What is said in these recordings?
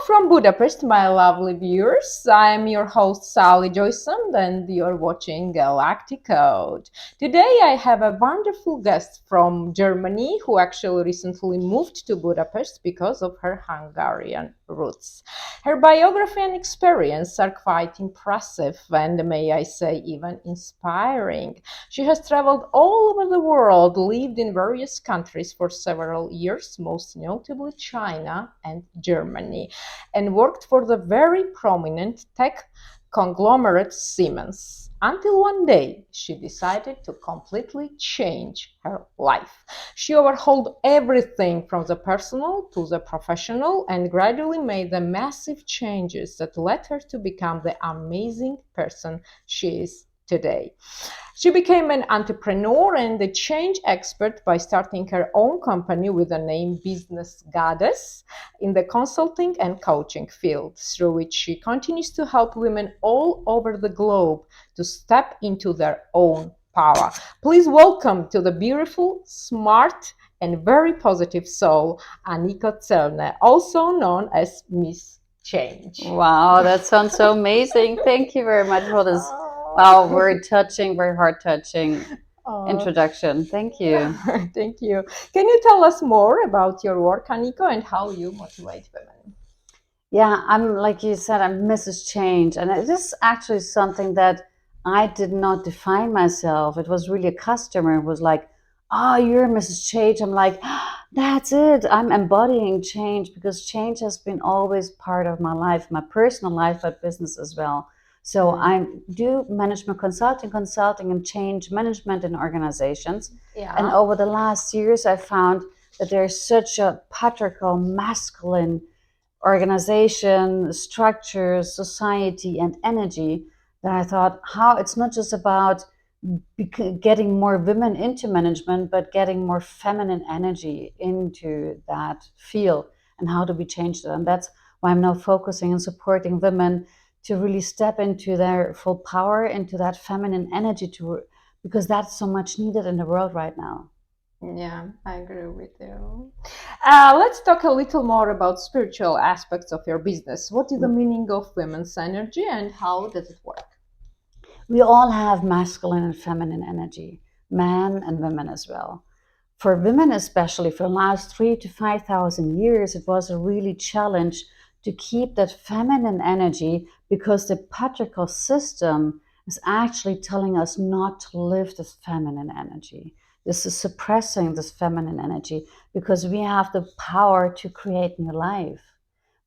from Budapest, my lovely viewers. I am your host, Sally Joysun, and you're watching Galactic Code. Today, I have a wonderful guest from Germany who actually recently moved to Budapest because of her Hungarian roots. Her biography and experience are quite impressive and, may I say, even inspiring. She has traveled all over the world, lived in various countries for several years, most notably China and Germany, and worked for the very prominent tech conglomerate Siemens. Until one day, she decided to completely change her life. She overhauled everything from the personal to the professional and gradually made the massive changes that led her to become the amazing person she is today. She became an entrepreneur and a change expert by starting her own company with the name Business Goddess in the consulting and coaching field, through which she continues to help women all over the globe to step into their own power. Please welcome to the beautiful, smart, and very positive soul, Aniko Change, also known as Miss Change. Wow, that sounds so amazing. Thank you very much for this. Wow, very touching, very heart touching introduction. Thank you. Thank you. Can you tell us more about your work, Aniko, and how you motivate women? Yeah, I'm like you said, I'm Mrs. Change, and it is actually something that I did not define myself. It was really a customer who was like, "Oh, you're Mrs. Change." I'm like, "That's it. I'm embodying change because change has been always part of my life, my personal life, but business as well." So I do management consulting, and change management in organizations. And Yeah. over the last years, I found that there's such a patriarchal, masculine organization, structures, society, and energy that I thought, how it's not just about getting more women into management, but getting more feminine energy into that field, and how do we change that? And that's why I'm now focusing and supporting women to really step into their full power, into that feminine energy, because that's so much needed in the world right now. Yeah, I agree with you. Let's talk a little more about spiritual aspects of your business. What is the meaning of women's energy and how does it work? We all have masculine and feminine energy, men and women as well. For women, especially for the last 3 to 5,000 years, it was a really challenge to keep that feminine energy because the patriarchal system is actually telling us not to live this feminine energy. This is suppressing this feminine energy because we have the power to create new life.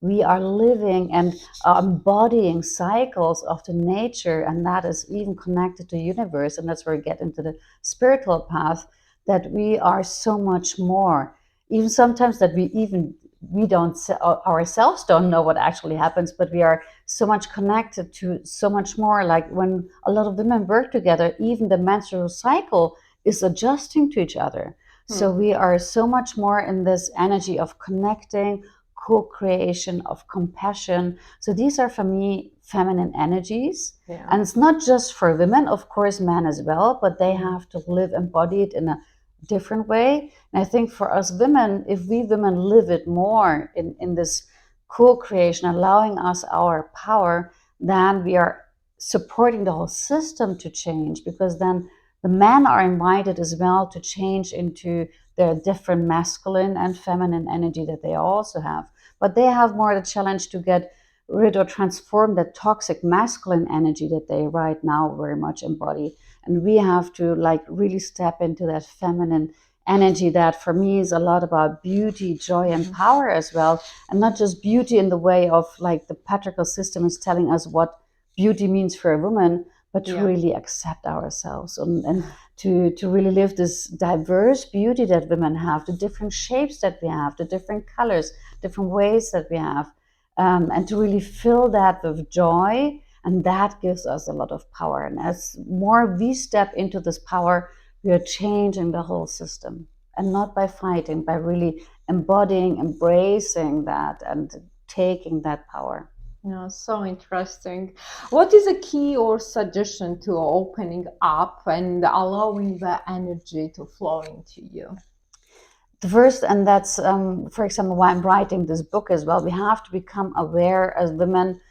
We are living and embodying cycles of the nature, and that is even connected to the universe, and that's where we get into the spiritual path, that we are so much more, even sometimes that we don't ourselves don't know what actually happens, but we are so much connected to so much more. Like when a lot of women work together, even the menstrual cycle is adjusting to each other. So we are so much more in this energy of connecting, co-creation, of compassion. So these are for me feminine energies. Yeah. And it's not just for women, of course, men as well, but they have to live embodied in a different way. And I think for us women, if we women live it more in this co-creation, allowing us our power, then we are supporting the whole system to change, because then the men are invited as well to change into their different masculine and feminine energy that they also have. But they have more the challenge to get rid or transform that toxic masculine energy that they right now very much embody. And we have to like really step into that feminine energy that for me is a lot about beauty, joy, and power as well. And not just beauty in the way of like the patriarchal system is telling us what beauty means for a woman, but to Yeah. really accept ourselves and to really live this diverse beauty that women have, the different shapes that we have, the different colors, different ways that we have, and to really fill that with joy. And that gives us a lot of power. And as more we step into this power, we are changing the whole system. And not by fighting, by really embodying, embracing that, and taking that power. Yeah, so interesting. What is a key or suggestion to opening up and allowing the energy to flow into you? The first, and that's, for example, why I'm writing this book as well, we have to become aware as women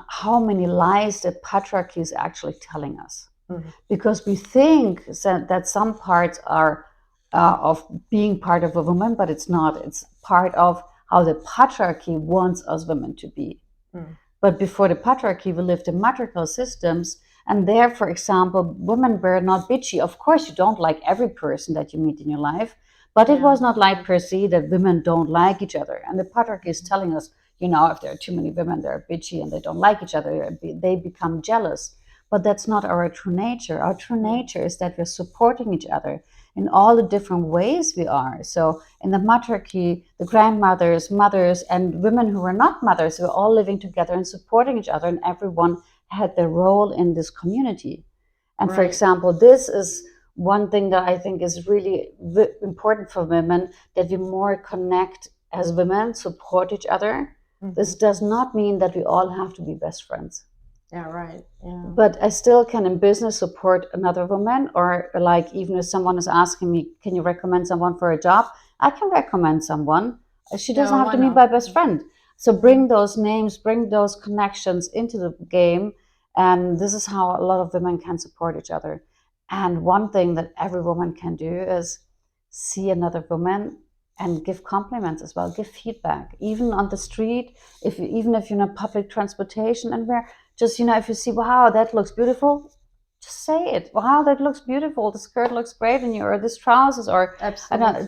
how many lies that patriarchy is actually telling us. Mm-hmm. Because we think that some parts are of being part of a woman, but it's not. It's part of how the patriarchy wants us women to be. Mm. But before the patriarchy, we lived in matriarchal systems, and there, for example, women were not bitchy. Of course, you don't like every person that you meet in your life, but it was not like per se that women don't like each other. And the patriarchy is telling us, if there are too many women, they're bitchy and they don't like each other, they become jealous. But that's not our true nature. Our true nature is that we're supporting each other in all the different ways we are. So in the matriarchy, the grandmothers, mothers, and women who were not mothers were all living together and supporting each other, and everyone had their role in this community. And right. For example, this is one thing that I think is really important for women, that we more connect as women, support each other. Mm-hmm. This does not mean that we all have to be best friends. Yeah, right. Yeah. But I still can in business support another woman, or like even if someone is asking me, can you recommend someone for a job? I can recommend someone. She doesn't have to be my best friend. So bring those names, bring those connections into the game. And this is how a lot of women can support each other. And one thing that every woman can do is see another woman and give compliments as well, give feedback, even on the street, even if you're in public transportation, and where just, if you see, wow, that looks beautiful, just say it. Wow, that looks beautiful. The skirt looks great in you, or this trousers, or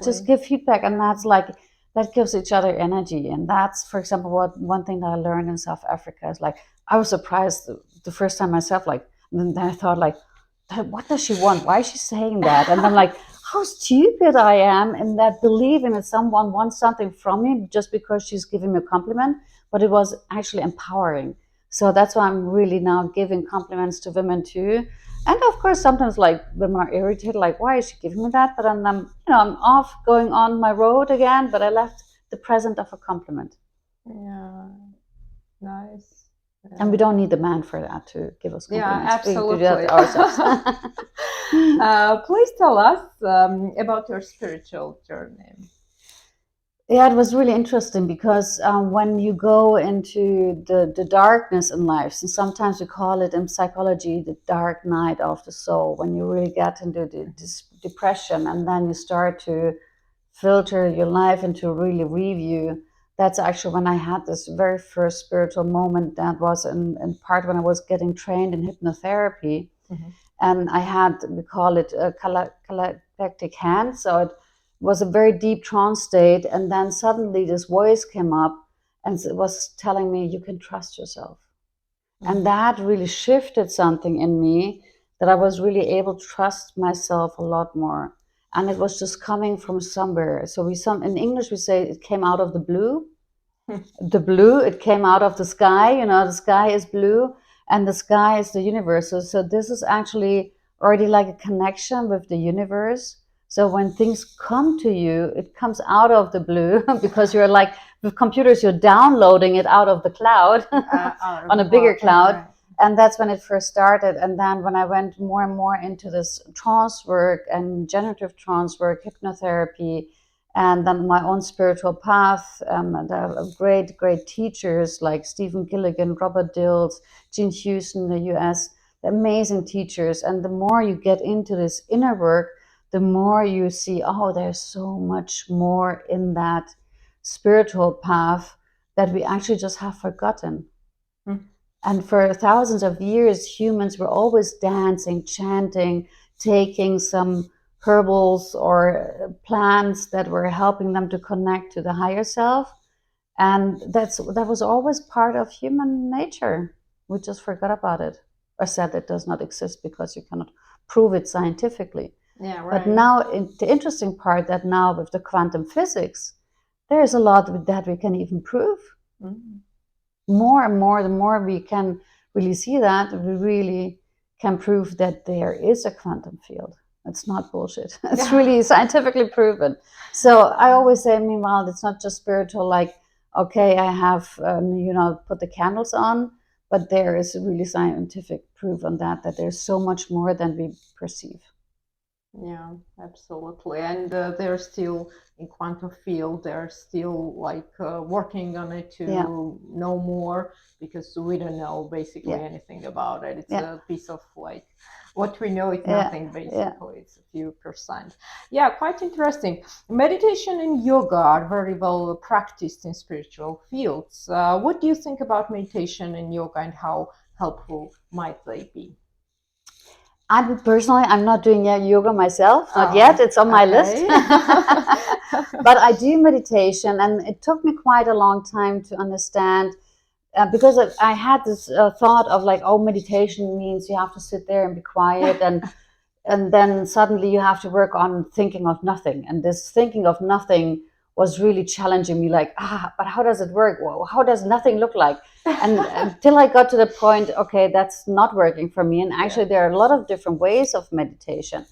just give feedback. And that's like, that gives each other energy. And that's, for example, one thing that I learned in South Africa is like, I was surprised the first time myself, like, and then I thought like, what does she want? Why is she saying that? And I'm like, how stupid I am in that believing that someone wants something from me just because she's giving me a compliment. But it was actually empowering. So that's why I'm really now giving compliments to women too. And of course, sometimes like women are irritated, like, why is she giving me that? But I'm off going on my road again, but I left the present of a compliment. Yeah, nice. Yeah. And we don't need the man for that to give us compliments. Yeah, absolutely. We do that ourselves. Please tell us about your spiritual journey. Yeah, it was really interesting because when you go into the darkness in life, and sometimes we call it in psychology the dark night of the soul, when you really get into this depression and then you start to filter your life and to really review, that's actually when I had this very first spiritual moment. That was in part when I was getting trained in hypnotherapy. Mm-hmm. And I had, we call it a galactic hand. So it was a very deep trance state. And then suddenly this voice came up and it was telling me, you can trust yourself. Mm-hmm. And that really shifted something in me, that I was really able to trust myself a lot more. And it was just coming from somewhere. So in English, we say it came out of the blue. The blue, it came out of the sky. The sky is blue. And the sky is the universe. So this is actually already like a connection with the universe. So when things come to you, it comes out of the blue because you're like, with computers, you're downloading it out of the cloud on a bigger cloud. Right. And that's when it first started. And then when I went more and more into this trance work and generative trance work, hypnotherapy, and then my own spiritual path, great, great teachers like Stephen Gilligan, Robert Dills, Jean Houston in the US, amazing teachers. And the more you get into this inner work, the more you see, oh, there's so much more in that spiritual path that we actually just have forgotten. Mm. And for thousands of years, humans were always dancing, chanting, taking some herbals or plants that were helping them to connect to the higher self. And that was always part of human nature. We just forgot about it, or said it does not exist because you cannot prove it scientifically. Yeah, right. But now, the interesting part that now with the quantum physics, there's a lot that we can even prove. Mm-hmm. More and more, the more we can really see that, we really can prove that there is a quantum field. It's not bullshit. It's really scientifically proven. So I always say, meanwhile, it's not just spiritual, like, okay, I have, put the candles on, but there is really scientific proof on that there's so much more than we perceive. Yeah, absolutely. And they're still in quantum field. They're still like working on it Yeah, to know more because we don't know basically yeah, anything about it. It's yeah, a piece of like what we know is yeah, nothing yeah. basically. It's a few percent. Yeah, quite interesting. Meditation and yoga are very well practiced in spiritual fields. What do you think about meditation and yoga and how helpful might they be? I'm not doing yoga myself, not yet. Oh, It's on my list. okay. But I do meditation, and it took me quite a long time to understand because I had this thought of like, oh, meditation means you have to sit there and be quiet, and then suddenly you have to work on thinking of nothing, and this thinking of nothing was really challenging me, like, but how does it work? Well, how does nothing look like? And until I got to the point, okay, that's not working for me. And Yeah. actually there are a lot of different ways of meditation,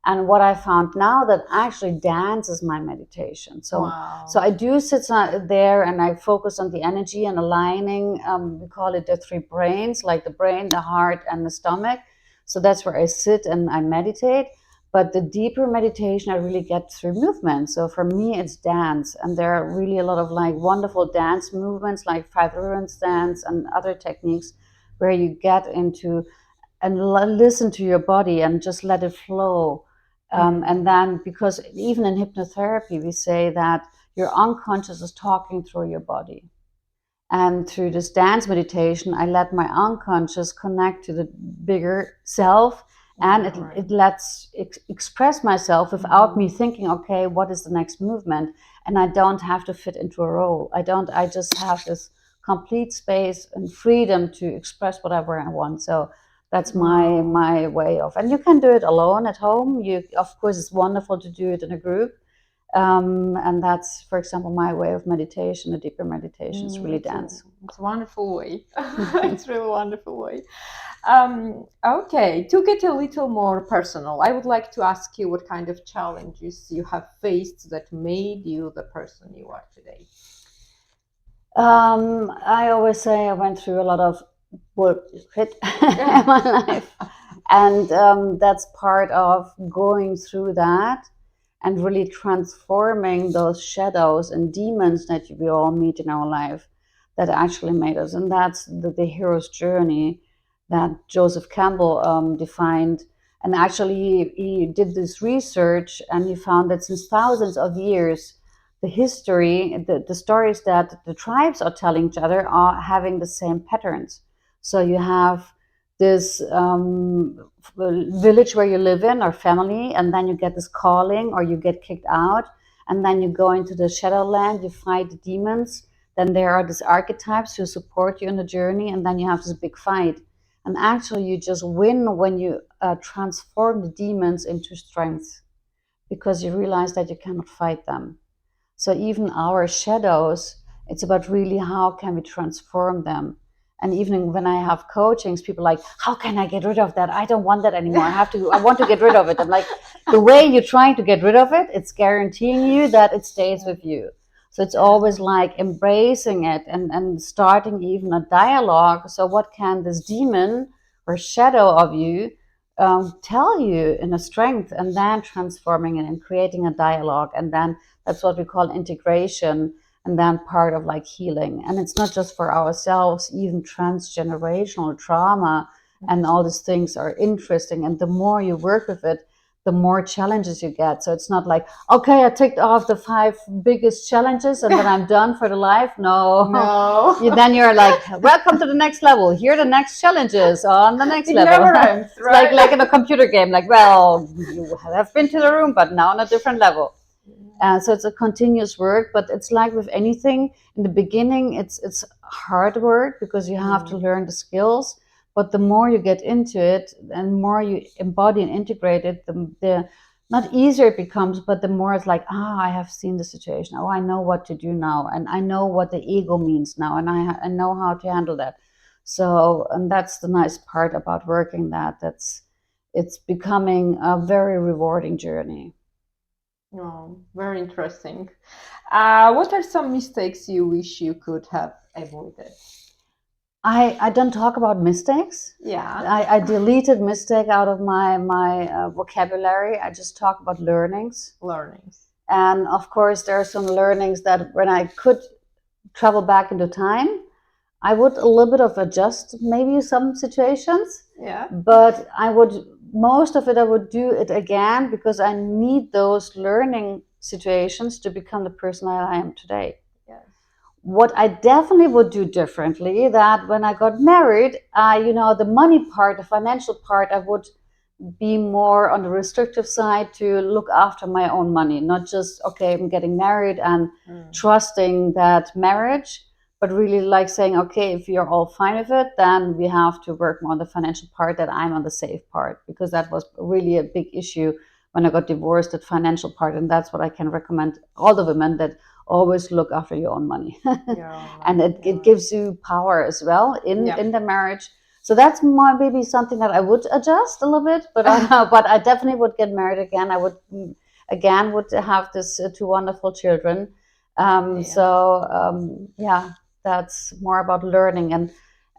and what I found now, that actually dance is my meditation. So Wow. I do sit there and I focus on the energy and aligning, we call it the three brains, like the brain, the heart, and the stomach. So that's where I sit and I meditate. But the deeper meditation I really get through movement. So for me, it's dance. And there are really a lot of like wonderful dance movements, like five reverence dance and other techniques where you get into and listen to your body and just let it flow. And Mm. then, because even in hypnotherapy, we say that your unconscious is talking through your body. And through this dance meditation, I let my unconscious connect to the bigger self, and Yeah, it right. lets express myself without me Hmm. thinking, okay, what is the next movement? And I don't have to fit into a role. I just have this complete space and freedom to express whatever I want. So that's Wow. my way of, and you can do it alone at home. You, of course, it's wonderful to do it in a group, and that's, for example, my way of meditation. A deeper meditation is really dance. It's a wonderful way. It's really wonderful way. Okay, to get a little more personal, I would like to ask you what kind of challenges you have faced that made you the person you are today. I always say I went through a lot of bullshit in my life, and that's part of going through that and really transforming those shadows and demons that we all meet in our life that actually made us. And that's the hero's journey that Joseph Campbell defined. And actually, he did this research and he found that since thousands of years, the history, the stories that the tribes are telling each other are having the same patterns. So you have this village where you live in or family, and then you get this calling or you get kicked out, and then you go into the shadowland, you fight the demons. Then there are these archetypes who support you in the journey, and then you have this big fight. And actually, you just win when you transform the demons into strength because you realize that you cannot fight them. So even our shadows, it's about really how can we transform them. And even when I have coachings, people are like, how can I get rid of that? I don't want that anymore. I want to get rid of it. I'm like, the way you're trying to get rid of it, it's guaranteeing you that it stays Yeah. with you. So it's always Yeah. like embracing it and starting even a dialogue. So what can this demon or shadow of you tell you in a strength, and then transforming it and creating a dialogue, and then that's what we call integration, and then part of like healing. And it's not just for ourselves, even transgenerational trauma and all these things are interesting. And the more you work with it, the more challenges you get. So it's not like, okay, I ticked off the five biggest challenges and then I'm done for the life. No. No. Then you're like, welcome to the next level. Here are the next challenges on the next It level. never ends, It's like right? in a computer game, like, well, you have been to the room, but now on a different level. So it's a continuous work, but it's like with anything. In the beginning, it's hard work because you have to Mm. learn the skills. But the more you get into it, and more you embody and integrate it, the not easier it becomes, but the more it's like, I have seen the situation. Oh, I know what to do now, and I know what the ego means now, and I know how to handle that. So, and that's the nice part about working that. It's becoming a very rewarding journey. Oh, very interesting. What are some mistakes you wish you could have avoided? I don't talk about mistakes. Yeah, I deleted mistake out of my vocabulary. I just talk about learnings. learnings. And of course, there are some learnings that when I could travel back into time, I would a little bit of adjust maybe some situations, Yeah. but I would most of it I would do it again because I need those learning situations to become the person I am today. Yes. What I definitely would do differently that when I got married, the money part, the financial part, I would be more on the restrictive side to look after my own money, not just okay, I'm getting married and trusting that marriage, but really like saying, okay, if you're all fine with it, then we have to work more on the financial part, that I'm on the safe part, because that was really a big issue when I got divorced, that financial part. And that's what I can recommend all the women, that always look after your own money. Your own And money. it gives you power as well Yeah. in the marriage. So that's my maybe something that I would adjust a little bit, but but I definitely would get married again. I would again would have this two wonderful children. Yeah. Yeah, that's more about learning. And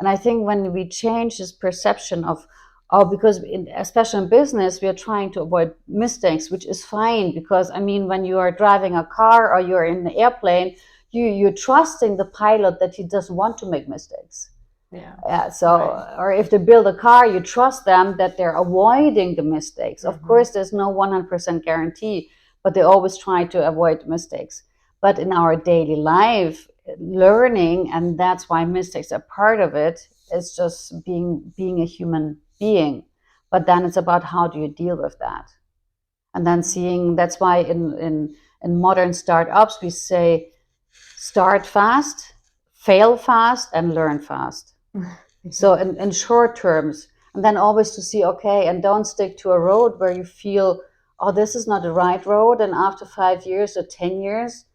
I think when we change this perception of, oh, because especially in business, we are trying to avoid mistakes, which is fine, because I mean, when you are driving a car or you're in an airplane, you're trusting the pilot that he doesn't want to make mistakes. Yeah. Yeah, so Right. or if they build a car, you trust them that they're avoiding the mistakes. Of Mm-hmm. course, there's no 100% guarantee, but they always try to avoid mistakes. But in our daily life, learning, and that's why mistakes are part of it, is just being a human being. But then it's about how do you deal with that, and then seeing. That's why in modern startups we say start fast, fail fast, and learn fast. So in short terms, and then always to see, okay, and don't stick to a road where you feel, oh, this is not the right road. And after 5 years or 10 years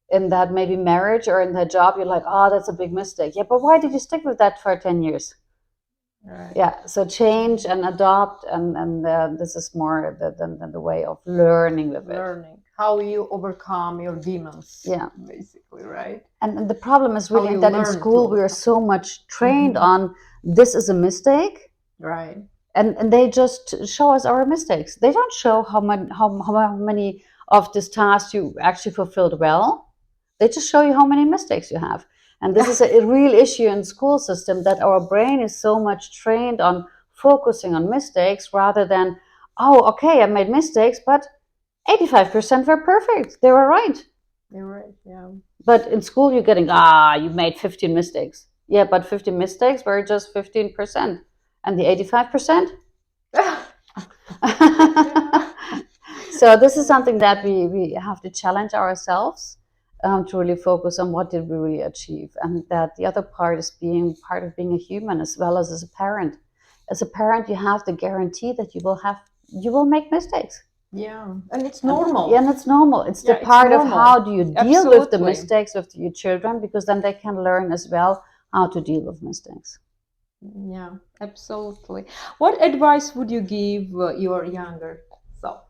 in that maybe marriage or in that job, you're like, oh, that's a big mistake. Yeah, but why did you stick with that for 10 years? Right. Yeah, so change and adopt, and this is more than the way of learning with it. Learning how you overcome your demons. Yeah. Basically, right? And the problem is How really you that in learn to school we are overcome. so much trained on this is a mistake, Right. and they just show us our mistakes. They don't show how many of these tasks you actually fulfilled well. They just show you how many mistakes you have. And this is a real issue in school system, that our brain is so much trained on focusing on mistakes rather than, oh, okay, I made mistakes, but 85% were perfect. They were right. You're right. Yeah. But in school, you're getting, you made 15 mistakes. Yeah, but 15 mistakes were just 15%. And the 85%? So this is something that we have to challenge ourselves, to really focus on what did we really achieve. And that the other part is being part of being a human as well as a parent. As a parent, you have the guarantee that you will make mistakes. Yeah. And it's Yeah, normal. and it's normal. It's the Yeah, it's part of how normal. do you deal with the Absolutely. mistakes with your children, because then they can learn as well how to deal with mistakes. Yeah, absolutely. What advice would you give your younger self?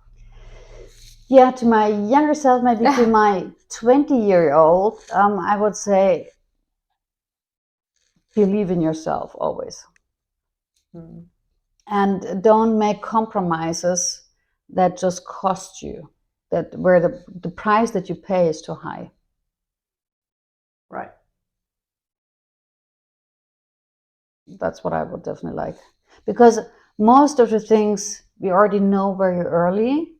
Yeah, to my younger self, maybe to my 20-year-old, I would say believe in yourself always. Mm, And don't make compromises that just cost you, that where the price that you pay is too high. right. That's what I would definitely like. Because most of the things we already know very early,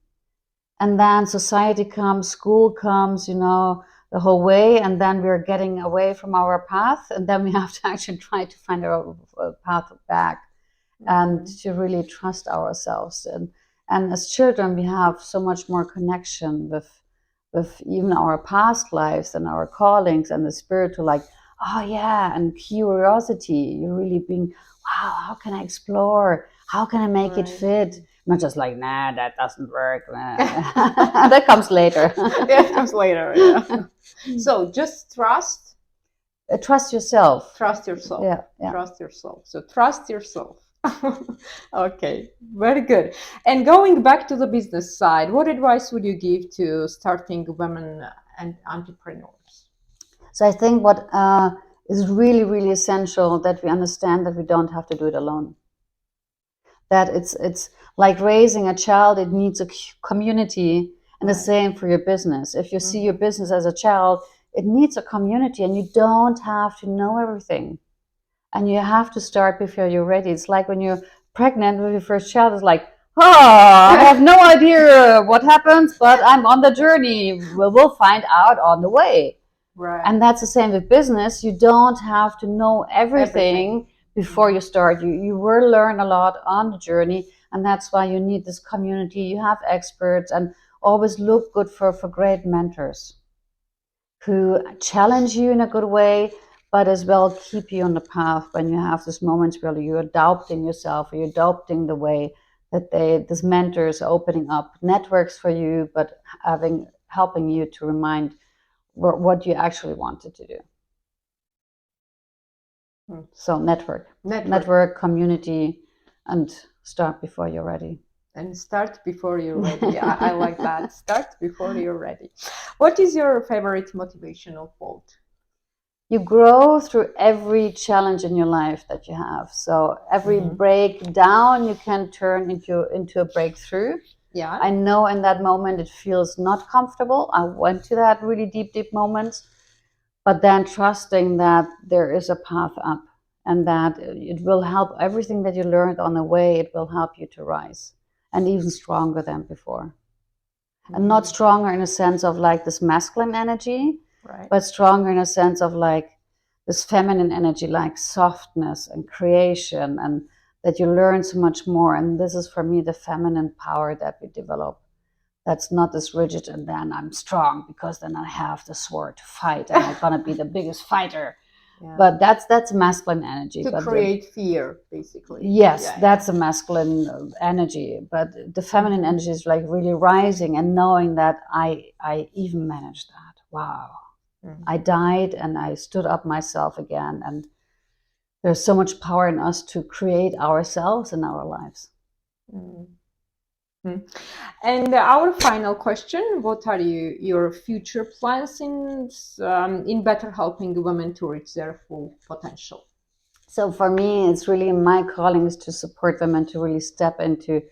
and then society comes, school comes, the whole way, and then we're getting away from our path, and then we have to actually try to find our path back, and to really trust ourselves. And as children, we have so much more connection with even our past lives and our callings and the spiritual, like, oh yeah, and curiosity. You're really being, wow, how can I explore? How can I make it Right. fit? Not just like, nah, that doesn't work. That comes later. Yeah, it comes later. Yeah. So just trust. Trust yourself. Trust yourself. Yeah, yeah. Trust yourself. So trust yourself. Okay, very good. And going back to the business side, what advice would you give to starting women and entrepreneurs? So I think what it's really, really essential that we understand that we don't have to do it alone. That it's like raising a child, it needs a community, and the same for your business. If you see your business as a child, it needs a community, and you don't have to know everything. And you have to start before you're ready. It's like when you're pregnant with your first child, it's like, I have no idea what happens, but I'm on the journey. We'll find out on the way. Right. And that's the same with business. You don't have to know everything before you start. You will learn a lot on the journey, and that's why you need this community. You have experts, and always look good for great mentors who challenge you in a good way, but as well keep you on the path when you have these moments where you're doubting yourself or you're doubting the way that these mentors are opening up networks for you, but helping you to remind what you actually wanted to do. So network, community, and start before you're ready. And start before you're ready. I like that. Start before you're ready. What is your favorite motivational quote? You grow through every challenge in your life that you have. So every breakdown you can turn into a breakthrough. Yeah. I know in that moment it feels not comfortable. I went to that really deep moments, but then trusting that there is a path up and that it will help everything that you learned on the way, it will help you to rise and even stronger than before. And not stronger in a sense of like this masculine energy, but stronger in a sense of like this feminine energy, like softness and creation, and that you learn so much more. And this is for me the feminine power that we develop. That's not this rigid, and then I'm strong because then I have the sword to fight and I'm gonna be the biggest fighter. Yeah. But that's masculine energy. To create fear, basically. Yes, that's a masculine energy. But the feminine energy is like really rising and knowing that I even managed that. Wow. I died and I stood up myself again. And there's so much power in us to create ourselves in our lives. And our final question: what are your future plans in better helping women to reach their full potential? So for me, it's really my calling is to support women to really step into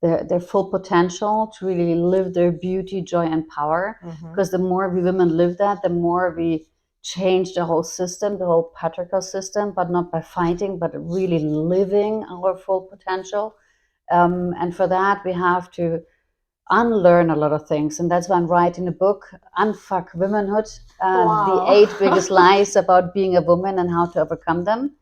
their full potential, to really live their beauty, joy, and power. Because the more we women live that, the more we change the whole system, the whole patriarchal system, but not by fighting, but really living our full potential. And for that, we have to unlearn a lot of things. And that's why I'm writing a book, Unfuck Womanhood, the 8 biggest lies about being a woman and how to overcome them.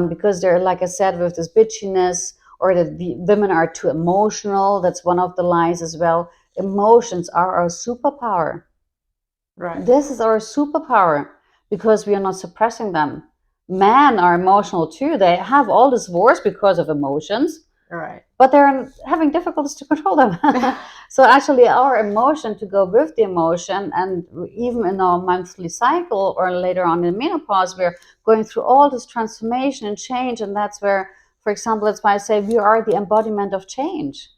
Because they're, like I said, with this bitchiness, or that the women are too emotional. That's one of the lies as well. Emotions are our superpower. Right. This is our superpower because we are not suppressing them. Men are emotional too. They have all this wars because of emotions. Right. But they're having difficulties to control them. So actually our emotion to go with the emotion, and even in our monthly cycle or later on in menopause, we're going through all this transformation and change. And that's where, for example, that's why I say we are the embodiment of change.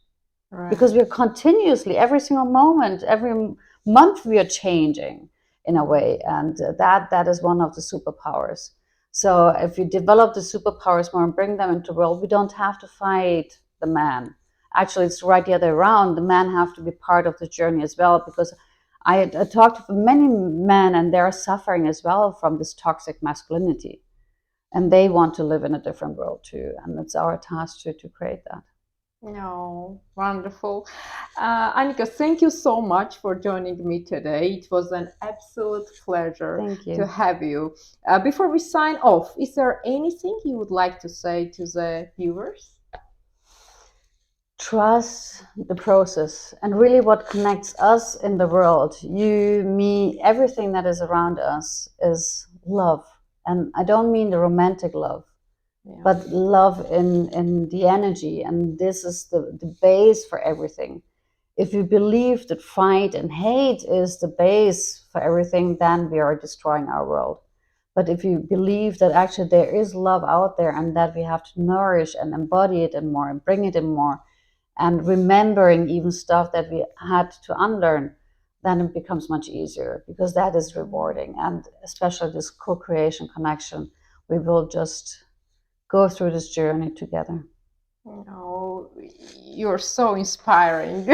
Right. Because we're continuously, every single moment, every month we are changing in a way. And that is one of the superpowers. So if you develop the superpowers more and bring them into the world, we don't have to fight the man. Actually, it's right the other way around. The men have to be part of the journey as well, because I talked to many men and they're suffering as well from this toxic masculinity. And they want to live in a different world too. And it's our task to create that. No, wonderful. Aniko, thank you so much for joining me today. It was an absolute pleasure to have you. Before we sign off, is there anything you would like to say to the viewers? Trust the process and really what connects us in the world. You, me, everything that is around us is love. And I don't mean the romantic love. Yeah. But love in the energy, and this is the base for everything. If you believe that fight and hate is the base for everything, then we are destroying our world. But if you believe that actually there is love out there and that we have to nourish and embody it and more and bring it in more, and remembering even stuff that we had to unlearn, then it becomes much easier because that is rewarding. And especially this co-creation connection, we will just go through this journey together. Oh, you're so inspiring.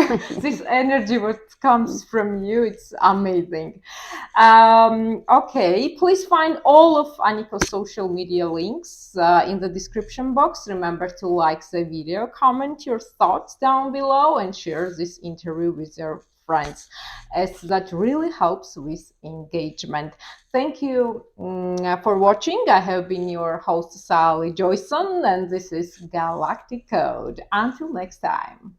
This energy what comes from you, it's amazing. Okay, please find all of Aniko's social media links in the description box. Remember to like the video, comment your thoughts down below, and share this interview with your friends, as that really helps with engagement. Thank you for watching. I have been your host, Sally Joysun, and this is Galactic Code. Until next time.